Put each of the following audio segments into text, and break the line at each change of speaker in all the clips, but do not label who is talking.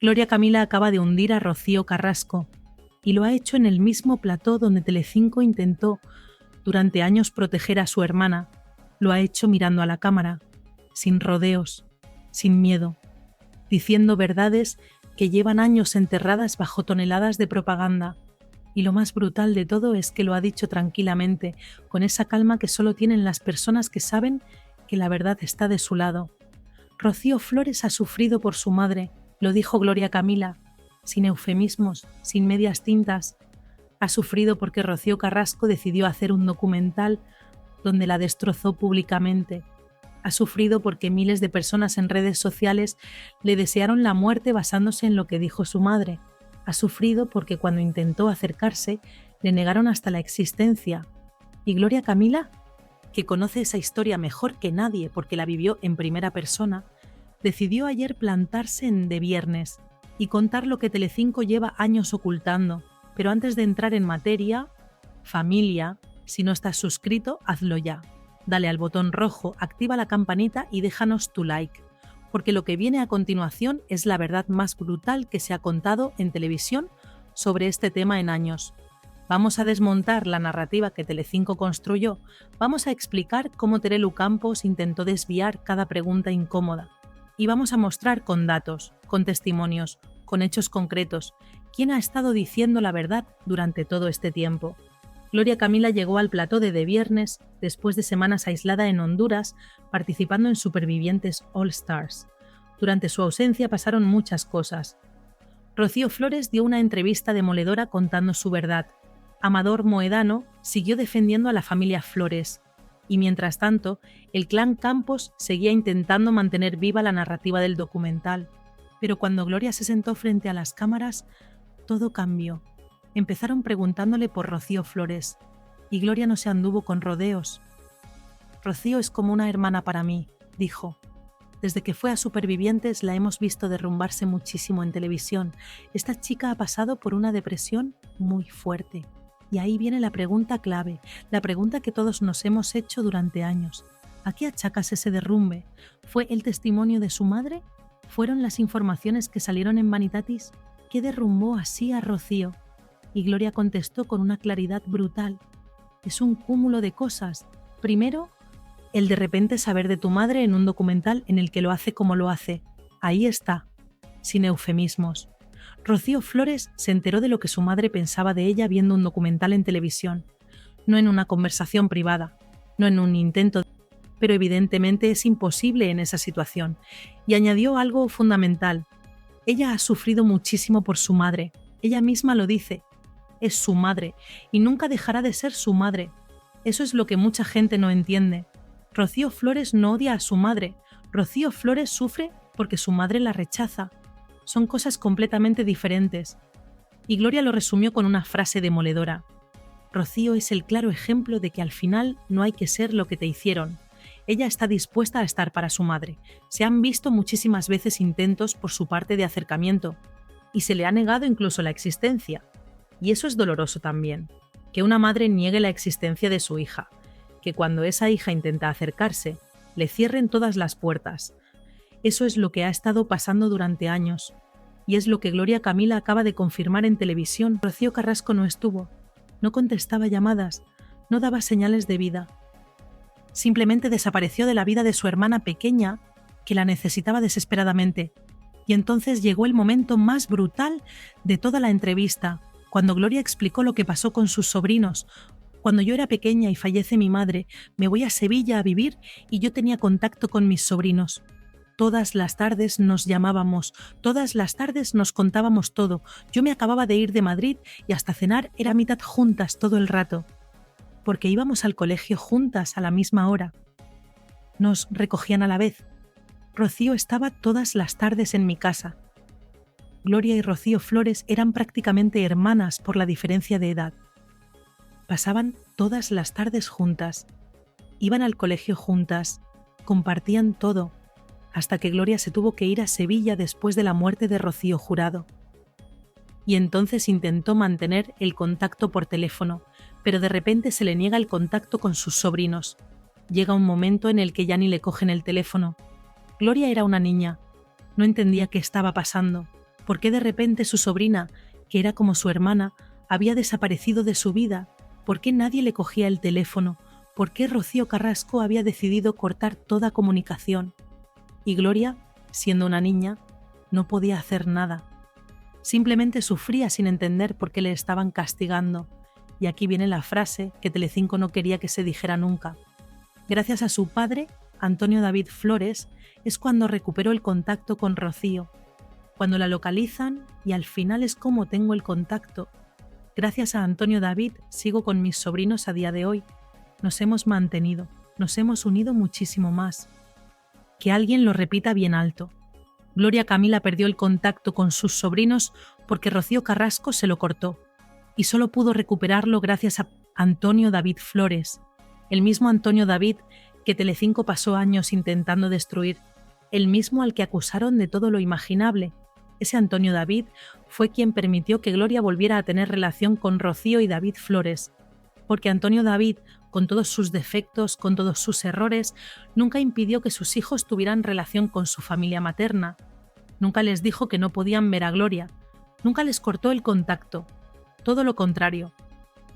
Gloria Camila acaba de hundir a Rocío Carrasco y lo ha hecho en el mismo plató donde Telecinco intentó durante años proteger a su hermana. Lo ha hecho mirando a la cámara, sin rodeos, sin miedo, diciendo verdades que llevan años enterradas bajo toneladas de propaganda. Y lo más brutal de todo es que lo ha dicho tranquilamente, con esa calma que solo tienen las personas que saben que la verdad está de su lado. Rocío Flores ha sufrido por su madre, lo dijo Gloria Camila, sin eufemismos, sin medias tintas. Ha sufrido porque Rocío Carrasco decidió hacer un documental donde la destrozó públicamente. Ha sufrido porque miles de personas en redes sociales le desearon la muerte basándose en lo que dijo su madre. Ha sufrido porque cuando intentó acercarse le negaron hasta la existencia. Y Gloria Camila, que conoce esa historia mejor que nadie porque la vivió en primera persona, decidió ayer plantarse en De Viernes y contar lo que Telecinco lleva años ocultando. Pero antes de entrar en materia, familia, si no estás suscrito, hazlo ya. Dale al botón rojo, activa la campanita y déjanos tu like, porque lo que viene a continuación es la verdad más brutal que se ha contado en televisión sobre este tema en años. Vamos a desmontar la narrativa que Telecinco construyó, vamos a explicar cómo Terelu Campos intentó desviar cada pregunta incómoda y vamos a mostrar con datos, con testimonios, con hechos concretos, quién ha estado diciendo la verdad durante todo este tiempo. Gloria Camila llegó al plató de Viernes después de semanas aislada en Honduras, participando en Supervivientes All Stars. Durante su ausencia pasaron muchas cosas. Rocío Flores dio una entrevista demoledora contando su verdad. Amador Moedano siguió defendiendo a la familia Flores. Y mientras tanto, el clan Campos seguía intentando mantener viva la narrativa del documental. Pero cuando Gloria se sentó frente a las cámaras, todo cambió. Empezaron preguntándole por Rocío Flores, y Gloria no se anduvo con rodeos. Rocío es como una hermana para mí, dijo. Desde que fue a Supervivientes la hemos visto derrumbarse muchísimo en televisión. Esta chica ha pasado por una depresión muy fuerte. Y ahí viene la pregunta clave, la pregunta que todos nos hemos hecho durante años. ¿A qué achacas ese derrumbe? ¿Fue el testimonio de su madre? ¿Fueron las informaciones que salieron en Vanitatis? ¿Qué derrumbó así a Rocío? Y Gloria contestó con una claridad brutal. Es un cúmulo de cosas. Primero, el de repente saber de tu madre en un documental en el que lo hace como lo hace. Ahí está, sin eufemismos. Rocío Flores se enteró de lo que su madre pensaba de ella viendo un documental en televisión, no en una conversación privada, no en un intento, pero evidentemente es imposible en esa situación. Y añadió algo fundamental. Ella ha sufrido muchísimo por su madre. Ella misma lo dice. Es su madre y nunca dejará de ser su madre. Eso es lo que mucha gente no entiende. Rocío Flores no odia a su madre. Rocío Flores sufre porque su madre la rechaza. Son cosas completamente diferentes. Y Gloria lo resumió con una frase demoledora. Rocío es el claro ejemplo de que al final no hay que ser lo que te hicieron. Ella está dispuesta a estar para su madre. Se han visto muchísimas veces intentos por su parte de acercamiento y se le ha negado incluso la existencia. Y eso es doloroso también, que una madre niegue la existencia de su hija, que cuando esa hija intenta acercarse, le cierren todas las puertas. Eso es lo que ha estado pasando durante años, y es lo que Gloria Camila acaba de confirmar en televisión. Rocío Carrasco no estuvo, no contestaba llamadas, no daba señales de vida. Simplemente desapareció de la vida de su hermana pequeña, que la necesitaba desesperadamente. Y entonces llegó el momento más brutal de toda la entrevista, cuando Gloria explicó lo que pasó con sus sobrinos. Cuando yo era pequeña y fallece mi madre, me voy a Sevilla a vivir y yo tenía contacto con mis sobrinos. Todas las tardes nos llamábamos, todas las tardes nos contábamos todo. Yo me acababa de ir de Madrid y hasta cenar era mitad juntas todo el rato, porque íbamos al colegio juntas a la misma hora. Nos recogían a la vez. Rocío estaba todas las tardes en mi casa. Gloria y Rocío Flores eran prácticamente hermanas por la diferencia de edad. Pasaban todas las tardes juntas, iban al colegio juntas, compartían todo, hasta que Gloria se tuvo que ir a Sevilla después de la muerte de Rocío Jurado. Y entonces intentó mantener el contacto por teléfono, pero de repente se le niega el contacto con sus sobrinos. Llega un momento en el que ya ni le cogen el teléfono. Gloria era una niña, no entendía qué estaba pasando. ¿Por qué de repente su sobrina, que era como su hermana, había desaparecido de su vida? ¿Por qué nadie le cogía el teléfono? ¿Por qué Rocío Carrasco había decidido cortar toda comunicación? Y Gloria, siendo una niña, no podía hacer nada. Simplemente sufría sin entender por qué le estaban castigando. Y aquí viene la frase que Telecinco no quería que se dijera nunca. Gracias a su padre, Antonio David Flores, es cuando recuperó el contacto con Rocío. Cuando la localizan, y al final es como tengo el contacto. Gracias a Antonio David sigo con mis sobrinos a día de hoy. Nos hemos mantenido, nos hemos unido muchísimo más. Que alguien lo repita bien alto. Gloria Camila perdió el contacto con sus sobrinos porque Rocío Carrasco se lo cortó. Y solo pudo recuperarlo gracias a Antonio David Flores. El mismo Antonio David que Telecinco pasó años intentando destruir. El mismo al que acusaron de todo lo imaginable. Ese Antonio David fue quien permitió que Gloria volviera a tener relación con Rocío y David Flores, porque Antonio David, con todos sus defectos, con todos sus errores, nunca impidió que sus hijos tuvieran relación con su familia materna. Nunca les dijo que no podían ver a Gloria, nunca les cortó el contacto. Todo lo contrario,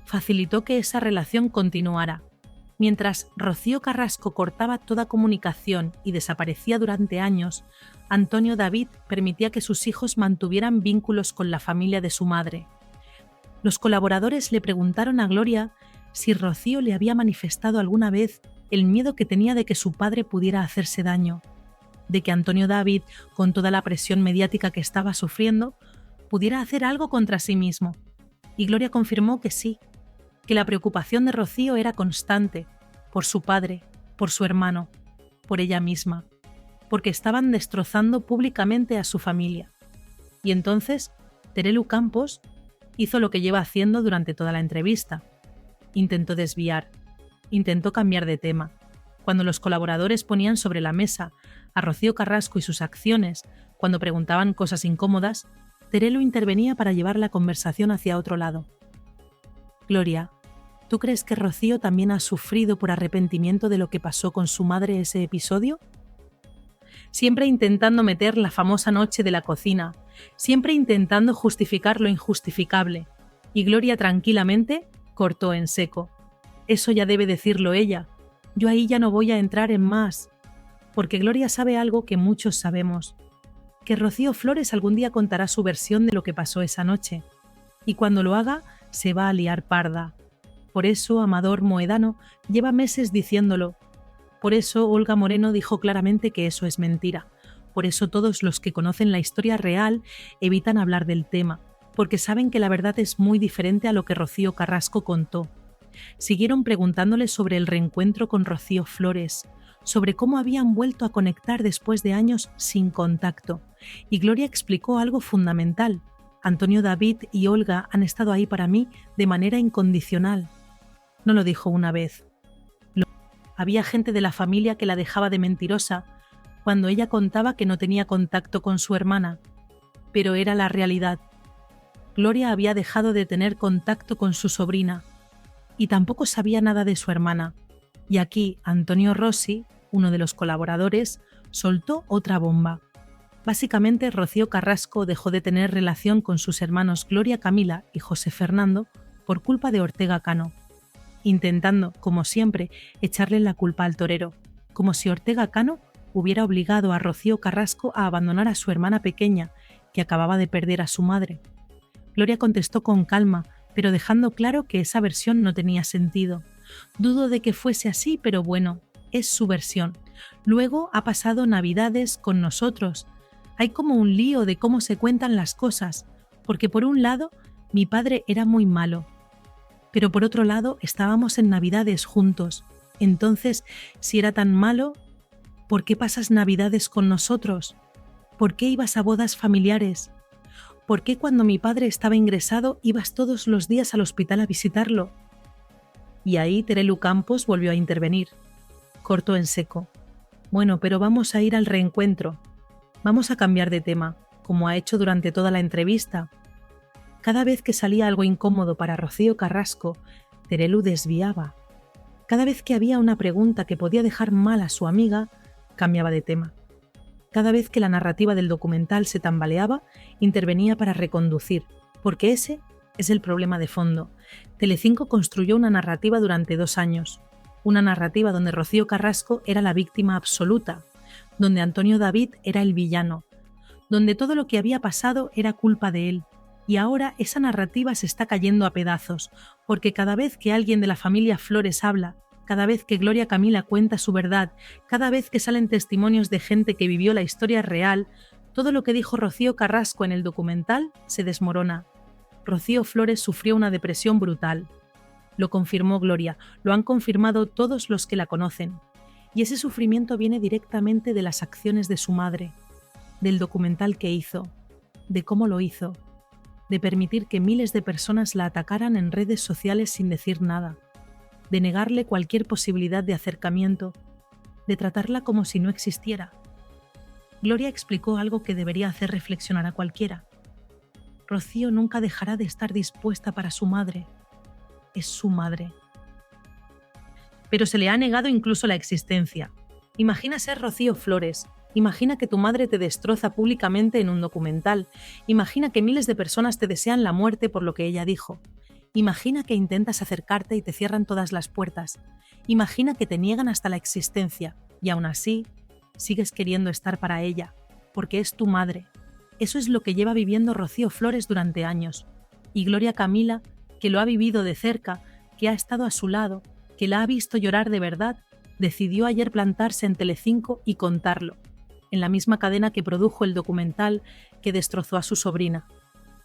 facilitó que esa relación continuara. Mientras Rocío Carrasco cortaba toda comunicación y desaparecía durante años, Antonio David permitía que sus hijos mantuvieran vínculos con la familia de su madre. Los colaboradores le preguntaron a Gloria si Rocío le había manifestado alguna vez el miedo que tenía de que su padre pudiera hacerse daño, de que Antonio David, con toda la presión mediática que estaba sufriendo, pudiera hacer algo contra sí mismo. Y Gloria confirmó que sí, que la preocupación de Rocío era constante, por su padre, por su hermano, por ella misma, porque estaban destrozando públicamente a su familia. Y entonces, Terelu Campos hizo lo que lleva haciendo durante toda la entrevista. Intentó desviar, intentó cambiar de tema. Cuando los colaboradores ponían sobre la mesa a Rocío Carrasco y sus acciones, cuando preguntaban cosas incómodas, Terelu intervenía para llevar la conversación hacia otro lado. Gloria, ¿tú crees que Rocío también ha sufrido por arrepentimiento de lo que pasó con su madre ese episodio? Siempre intentando meter la famosa noche de la cocina, siempre intentando justificar lo injustificable, y Gloria tranquilamente cortó en seco. Eso ya debe decirlo ella. Yo ahí ya no voy a entrar en más, porque Gloria sabe algo que muchos sabemos, que Rocío Flores algún día contará su versión de lo que pasó esa noche, y cuando lo haga se va a liar parda. Por eso Amador Moedano lleva meses diciéndolo. Por eso Olga Moreno dijo claramente que eso es mentira. Por eso todos los que conocen la historia real evitan hablar del tema, porque saben que la verdad es muy diferente a lo que Rocío Carrasco contó. Siguieron preguntándole sobre el reencuentro con Rocío Flores, sobre cómo habían vuelto a conectar después de años sin contacto. Y Gloria explicó algo fundamental. Antonio David y Olga han estado ahí para mí de manera incondicional. No lo dijo una vez. Había gente de la familia que la dejaba de mentirosa cuando ella contaba que no tenía contacto con su hermana, pero era la realidad. Gloria había dejado de tener contacto con su sobrina y tampoco sabía nada de su hermana. Y aquí Antonio Rossi, uno de los colaboradores, soltó otra bomba. Básicamente, Rocío Carrasco dejó de tener relación con sus hermanos Gloria Camila y José Fernando por culpa de Ortega Cano, intentando, como siempre, echarle la culpa al torero, como si Ortega Cano hubiera obligado a Rocío Carrasco a abandonar a su hermana pequeña, que acababa de perder a su madre. Gloria contestó con calma, pero dejando claro que esa versión no tenía sentido. Dudo de que fuese así, pero bueno, es su versión. Luego ha pasado Navidades con nosotros. Hay como un lío de cómo se cuentan las cosas, porque por un lado, mi padre era muy malo, pero por otro lado estábamos en Navidades juntos. Entonces, si era tan malo, ¿por qué pasas Navidades con nosotros? ¿Por qué ibas a bodas familiares? ¿Por qué cuando mi padre estaba ingresado ibas todos los días al hospital a visitarlo? Y ahí Terelu Campos volvió a intervenir. Cortó en seco. Bueno, pero vamos a ir al reencuentro. Vamos a cambiar de tema, como ha hecho durante toda la entrevista. Cada vez que salía algo incómodo para Rocío Carrasco, Terelu desviaba. Cada vez que había una pregunta que podía dejar mal a su amiga, cambiaba de tema. Cada vez que la narrativa del documental se tambaleaba, intervenía para reconducir, porque ese es el problema de fondo. Telecinco construyó una narrativa durante 2 años, una narrativa donde Rocío Carrasco era la víctima absoluta, donde Antonio David era el villano, donde todo lo que había pasado era culpa de él. Y ahora esa narrativa se está cayendo a pedazos, porque cada vez que alguien de la familia Flores habla, cada vez que Gloria Camila cuenta su verdad, cada vez que salen testimonios de gente que vivió la historia real, todo lo que dijo Rocío Carrasco en el documental se desmorona. Rocío Flores sufrió una depresión brutal. Lo confirmó Gloria, lo han confirmado todos los que la conocen. Y ese sufrimiento viene directamente de las acciones de su madre, del documental que hizo, de cómo lo hizo, de permitir que miles de personas la atacaran en redes sociales sin decir nada, de negarle cualquier posibilidad de acercamiento, de tratarla como si no existiera. Gloria explicó algo que debería hacer reflexionar a cualquiera. Rocío nunca dejará de estar dispuesta para su madre. Es su madre. Pero se le ha negado incluso la existencia. Imagina ser Rocío Flores. Imagina que tu madre te destroza públicamente en un documental. Imagina que miles de personas te desean la muerte por lo que ella dijo. Imagina que intentas acercarte y te cierran todas las puertas. Imagina que te niegan hasta la existencia y aún así sigues queriendo estar para ella, porque es tu madre. Eso es lo que lleva viviendo Rocío Flores durante años. Y Gloria Camila, que lo ha vivido de cerca, que ha estado a su lado, que la ha visto llorar de verdad, decidió ayer plantarse en Telecinco y contarlo, en la misma cadena que produjo el documental que destrozó a su sobrina,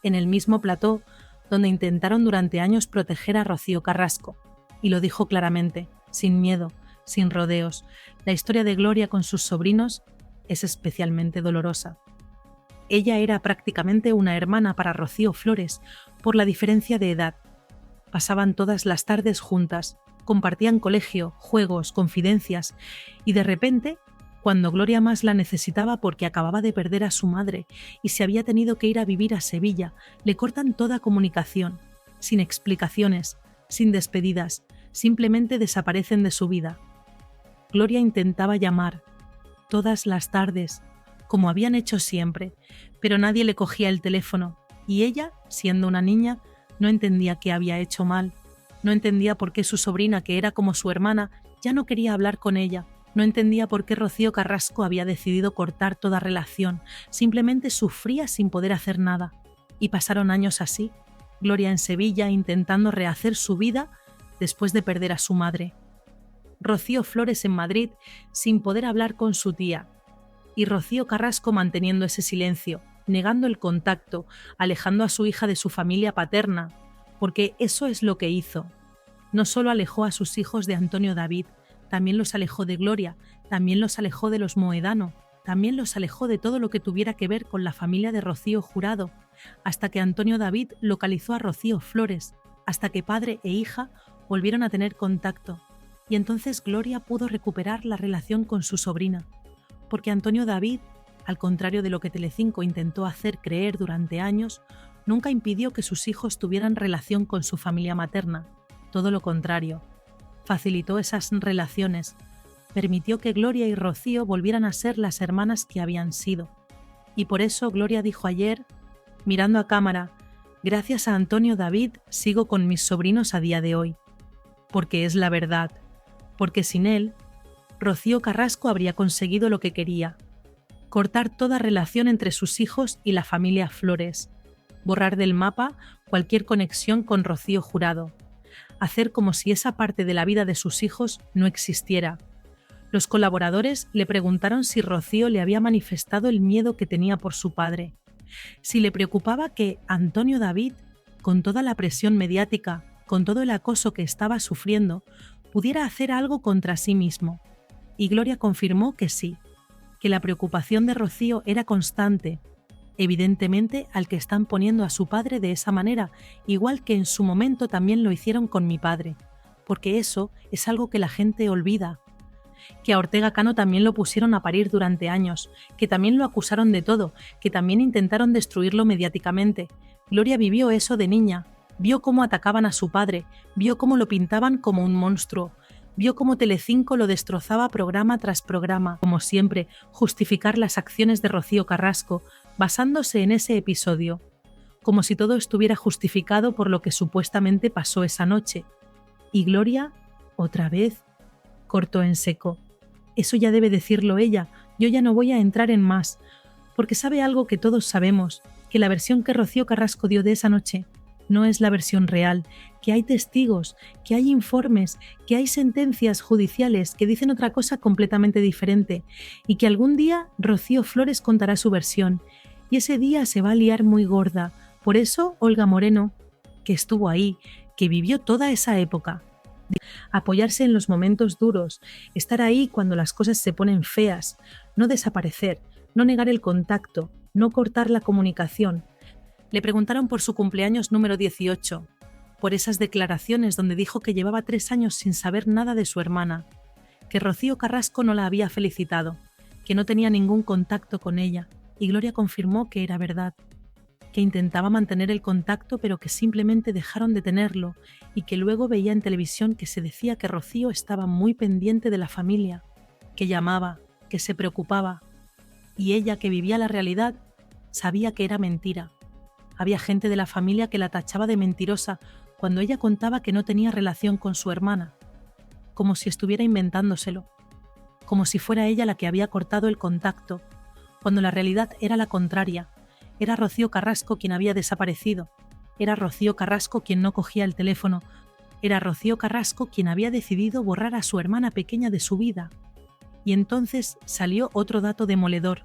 en el mismo plató donde intentaron durante años proteger a Rocío Carrasco, y lo dijo claramente, sin miedo, sin rodeos. La historia de Gloria con sus sobrinos es especialmente dolorosa. Ella era prácticamente una hermana para Rocío Flores, por la diferencia de edad. Pasaban todas las tardes juntas, compartían colegio, juegos, confidencias, y de repente, cuando Gloria más la necesitaba porque acababa de perder a su madre y se había tenido que ir a vivir a Sevilla, le cortan toda comunicación, sin explicaciones, sin despedidas, simplemente desaparecen de su vida. Gloria intentaba llamar, todas las tardes, como habían hecho siempre, pero nadie le cogía el teléfono, y ella, siendo una niña, no entendía qué había hecho mal, no entendía por qué su sobrina, que era como su hermana, ya no quería hablar con ella. No entendía por qué Rocío Carrasco había decidido cortar toda relación, simplemente sufría sin poder hacer nada. Y pasaron años así, Gloria en Sevilla intentando rehacer su vida después de perder a su madre. Rocío Flores en Madrid sin poder hablar con su tía. Y Rocío Carrasco manteniendo ese silencio, negando el contacto, alejando a su hija de su familia paterna, porque eso es lo que hizo. No solo alejó a sus hijos de Antonio David, también los alejó de Gloria, también los alejó de los Moedano, también los alejó de todo lo que tuviera que ver con la familia de Rocío Jurado, hasta que Antonio David localizó a Rocío Flores, hasta que padre e hija volvieron a tener contacto, y entonces Gloria pudo recuperar la relación con su sobrina, porque Antonio David, al contrario de lo que Telecinco intentó hacer creer durante años, nunca impidió que sus hijos tuvieran relación con su familia materna, todo lo contrario. Facilitó esas relaciones, permitió que Gloria y Rocío volvieran a ser las hermanas que habían sido. Y por eso Gloria dijo ayer, mirando a cámara, gracias a Antonio David sigo con mis sobrinos a día de hoy. Porque es la verdad, porque sin él, Rocío Carrasco habría conseguido lo que quería, cortar toda relación entre sus hijos y la familia Flores, borrar del mapa cualquier conexión con Rocío Jurado, hacer como si esa parte de la vida de sus hijos no existiera. Los colaboradores le preguntaron si Rocío le había manifestado el miedo que tenía por su padre, si le preocupaba que Antonio David, con toda la presión mediática, con todo el acoso que estaba sufriendo, pudiera hacer algo contra sí mismo. Y Gloria confirmó que sí, que la preocupación de Rocío era constante, evidentemente al que están poniendo a su padre de esa manera, igual que en su momento también lo hicieron con mi padre, porque eso es algo que la gente olvida. Que a Ortega Cano también lo pusieron a parir durante años, que también lo acusaron de todo, que también intentaron destruirlo mediáticamente. Gloria vivió eso de niña, vio cómo atacaban a su padre, vio cómo lo pintaban como un monstruo, Vio cómo Telecinco lo destrozaba programa tras programa, como siempre, justificar las acciones de Rocío Carrasco basándose en ese episodio, como si todo estuviera justificado por lo que supuestamente pasó esa noche. Y Gloria, otra vez, cortó en seco. Eso ya debe decirlo ella, yo ya no voy a entrar en más, porque sabe algo que todos sabemos, que la versión que Rocío Carrasco dio de esa noche no es la versión real, que hay testigos, que hay informes, que hay sentencias judiciales que dicen otra cosa completamente diferente, y que algún día Rocío Flores contará su versión, y ese día se va a liar muy gorda. Por eso Olga Moreno, que estuvo ahí, que vivió toda esa época, apoyarse en los momentos duros, estar ahí cuando las cosas se ponen feas, no desaparecer, no negar el contacto, no cortar la comunicación. Le preguntaron por su cumpleaños número 18, por esas declaraciones donde dijo que llevaba 3 años sin saber nada de su hermana, que Rocío Carrasco no la había felicitado, que no tenía ningún contacto con ella, y Gloria confirmó que era verdad, que intentaba mantener el contacto pero que simplemente dejaron de tenerlo y que luego veía en televisión que se decía que Rocío estaba muy pendiente de la familia, que llamaba, que se preocupaba, y ella, que vivía la realidad, sabía que era mentira. Había gente de la familia que la tachaba de mentirosa cuando ella contaba que no tenía relación con su hermana, como si estuviera inventándoselo, como si fuera ella la que había cortado el contacto, cuando la realidad era la contraria. Era Rocío Carrasco quien había desaparecido, era Rocío Carrasco quien no cogía el teléfono, era Rocío Carrasco quien había decidido borrar a su hermana pequeña de su vida. Y entonces salió otro dato demoledor.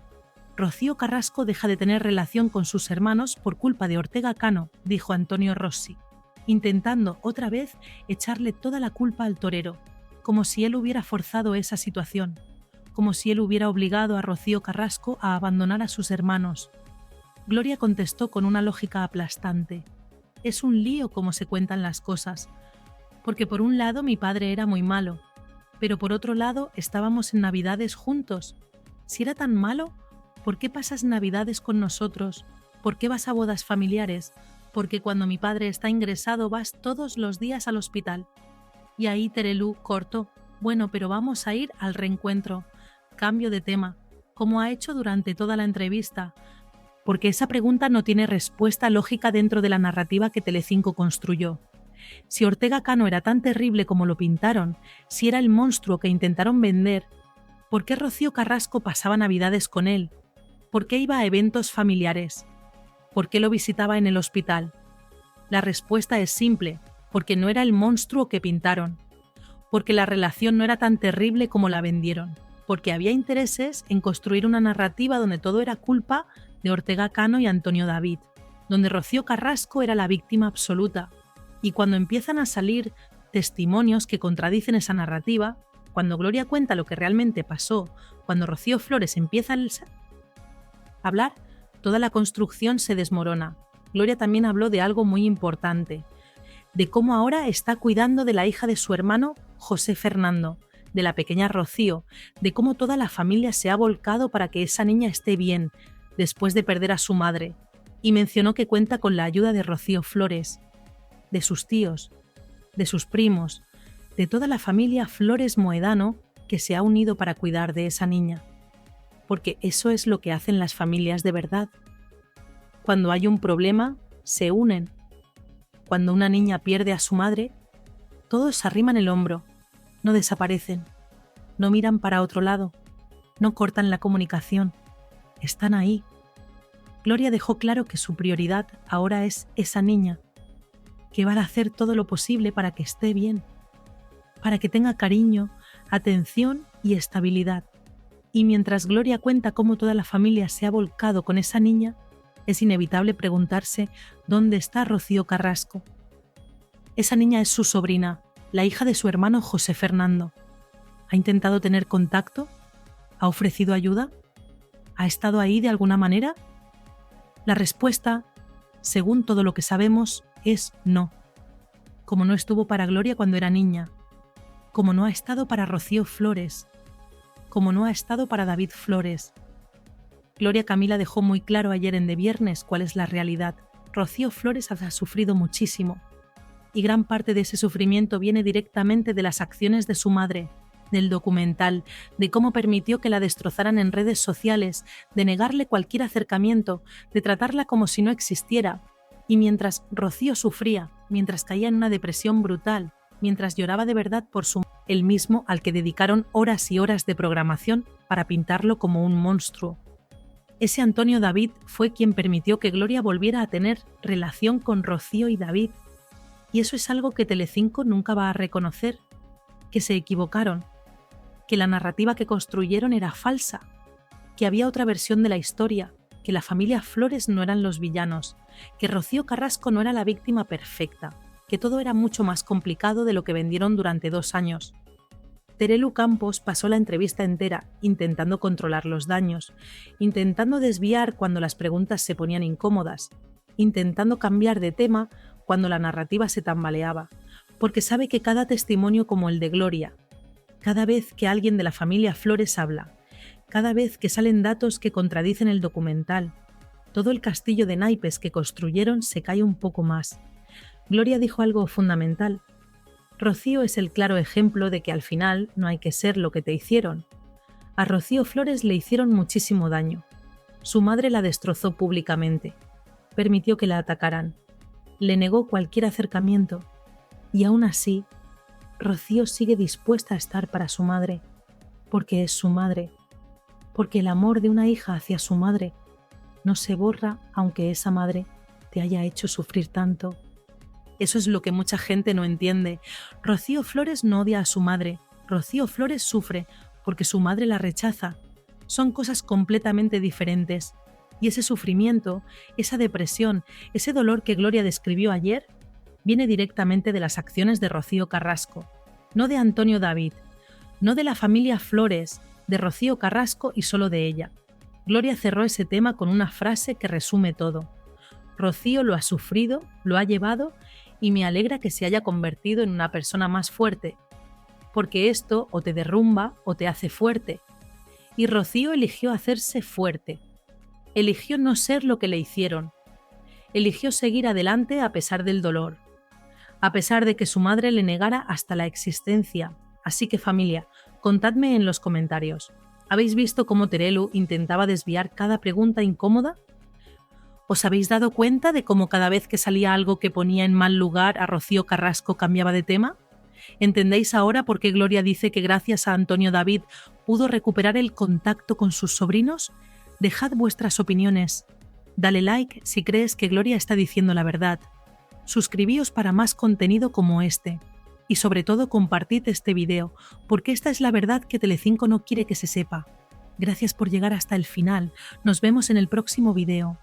Rocío Carrasco deja de tener relación con sus hermanos por culpa de Ortega Cano, dijo Antonio Rossi, intentando otra vez echarle toda la culpa al torero, como si él hubiera forzado esa situación, como si él hubiera obligado a Rocío Carrasco a abandonar a sus hermanos. Gloria contestó con una lógica aplastante. Es un lío como se cuentan las cosas, porque por un lado mi padre era muy malo, pero por otro lado estábamos en Navidades juntos. Si era tan malo, ¿por qué pasas Navidades con nosotros? ¿Por qué vas a bodas familiares? Porque cuando mi padre está ingresado vas todos los días al hospital. Y ahí Terelú cortó. Bueno, pero vamos a ir al reencuentro. Cambio de tema, como ha hecho durante toda la entrevista, porque esa pregunta no tiene respuesta lógica dentro de la narrativa que Telecinco construyó. Si Ortega Cano era tan terrible como lo pintaron, si era el monstruo que intentaron vender, ¿por qué Rocío Carrasco pasaba Navidades con él? ¿Por qué iba a eventos familiares? ¿Por qué lo visitaba en el hospital? La respuesta es simple, porque no era el monstruo que pintaron, porque la relación no era tan terrible como la vendieron, porque había intereses en construir una narrativa donde todo era culpa de Ortega Cano y Antonio David, donde Rocío Carrasco era la víctima absoluta. Y cuando empiezan a salir testimonios que contradicen esa narrativa, cuando Gloria cuenta lo que realmente pasó, cuando Rocío Flores empieza a hablar, toda la construcción se desmorona. Gloria también habló de algo muy importante, de cómo ahora está cuidando de la hija de su hermano José Fernando, de la pequeña Rocío, de cómo toda la familia se ha volcado para que esa niña esté bien, después de perder a su madre, y mencionó que cuenta con la ayuda de Rocío Flores, de sus tíos, de sus primos, de toda la familia Flores Moedano que se ha unido para cuidar de esa niña. Porque eso es lo que hacen las familias de verdad. Cuando hay un problema, se unen. Cuando una niña pierde a su madre, todos arriman el hombro, no desaparecen, no miran para otro lado, no cortan la comunicación, están ahí. Gloria dejó claro que su prioridad ahora es esa niña, que van a hacer todo lo posible para que esté bien, para que tenga cariño, atención y estabilidad. Y mientras Gloria cuenta cómo toda la familia se ha volcado con esa niña, es inevitable preguntarse dónde está Rocío Carrasco. Esa niña es su sobrina, la hija de su hermano José Fernando. ¿Ha intentado tener contacto? ¿Ha ofrecido ayuda? ¿Ha estado ahí de alguna manera? La respuesta, según todo lo que sabemos, es no. Como no estuvo para Gloria cuando era niña, como no ha estado para Rocío Flores, como no ha estado para David Flores. Gloria Camila dejó muy claro ayer en De Viernes cuál es la realidad. Rocío Flores ha sufrido muchísimo. y gran parte de ese sufrimiento viene directamente de las acciones de su madre, del documental, de cómo permitió que la destrozaran en redes sociales, de negarle cualquier acercamiento, de tratarla como si no existiera. Y mientras Rocío sufría, mientras caía en una depresión brutal, mientras lloraba de verdad por el mismo al que dedicaron horas y horas de programación para pintarlo como un monstruo. Ese Antonio David fue quien permitió que Gloria volviera a tener relación con Rocío y David. Y eso es algo que Telecinco nunca va a reconocer, que se equivocaron, que la narrativa que construyeron era falsa, que había otra versión de la historia, que la familia Flores no eran los villanos, que Rocío Carrasco no era la víctima perfecta, que todo era mucho más complicado de lo que vendieron durante 2 años. Terelu Campos pasó la entrevista entera intentando controlar los daños, intentando desviar cuando las preguntas se ponían incómodas, intentando cambiar de tema cuando la narrativa se tambaleaba, porque sabe que cada testimonio como el de Gloria, cada vez que alguien de la familia Flores habla, cada vez que salen datos que contradicen el documental, todo el castillo de naipes que construyeron se cae un poco más. Gloria dijo algo fundamental. Rocío es el claro ejemplo de que al final no hay que ser lo que te hicieron. A Rocío Flores le hicieron muchísimo daño. Su madre la destrozó públicamente. Permitió que la atacaran. Le negó cualquier acercamiento. Y aún así, Rocío sigue dispuesta a estar para su madre, porque es su madre, porque el amor de una hija hacia su madre no se borra aunque esa madre te haya hecho sufrir tanto. Eso es lo que mucha gente no entiende. Rocío Flores no odia a su madre. Rocío Flores sufre porque su madre la rechaza. Son cosas completamente diferentes. Y ese sufrimiento, esa depresión, ese dolor que Gloria describió ayer, viene directamente de las acciones de Rocío Carrasco, no de Antonio David, no de la familia Flores, de Rocío Carrasco y solo de ella. Gloria cerró ese tema con una frase que resume todo. Rocío lo ha sufrido, lo ha llevado y me alegra que se haya convertido en una persona más fuerte, porque esto o te derrumba o te hace fuerte. Y Rocío eligió hacerse fuerte. Eligió no ser lo que le hicieron. Eligió seguir adelante a pesar del dolor, a pesar de que su madre le negara hasta la existencia. Así que familia, contadme en los comentarios. ¿Habéis visto cómo Terelu intentaba desviar cada pregunta incómoda? ¿Os habéis dado cuenta de cómo cada vez que salía algo que ponía en mal lugar a Rocío Carrasco cambiaba de tema? ¿Entendéis ahora por qué Gloria dice que gracias a Antonio David pudo recuperar el contacto con sus sobrinos? Dejad vuestras opiniones. Dale like si crees que Gloria está diciendo la verdad. Suscribíos para más contenido como este. Y sobre todo compartid este video, porque esta es la verdad que Telecinco no quiere que se sepa. Gracias por llegar hasta el final. Nos vemos en el próximo video.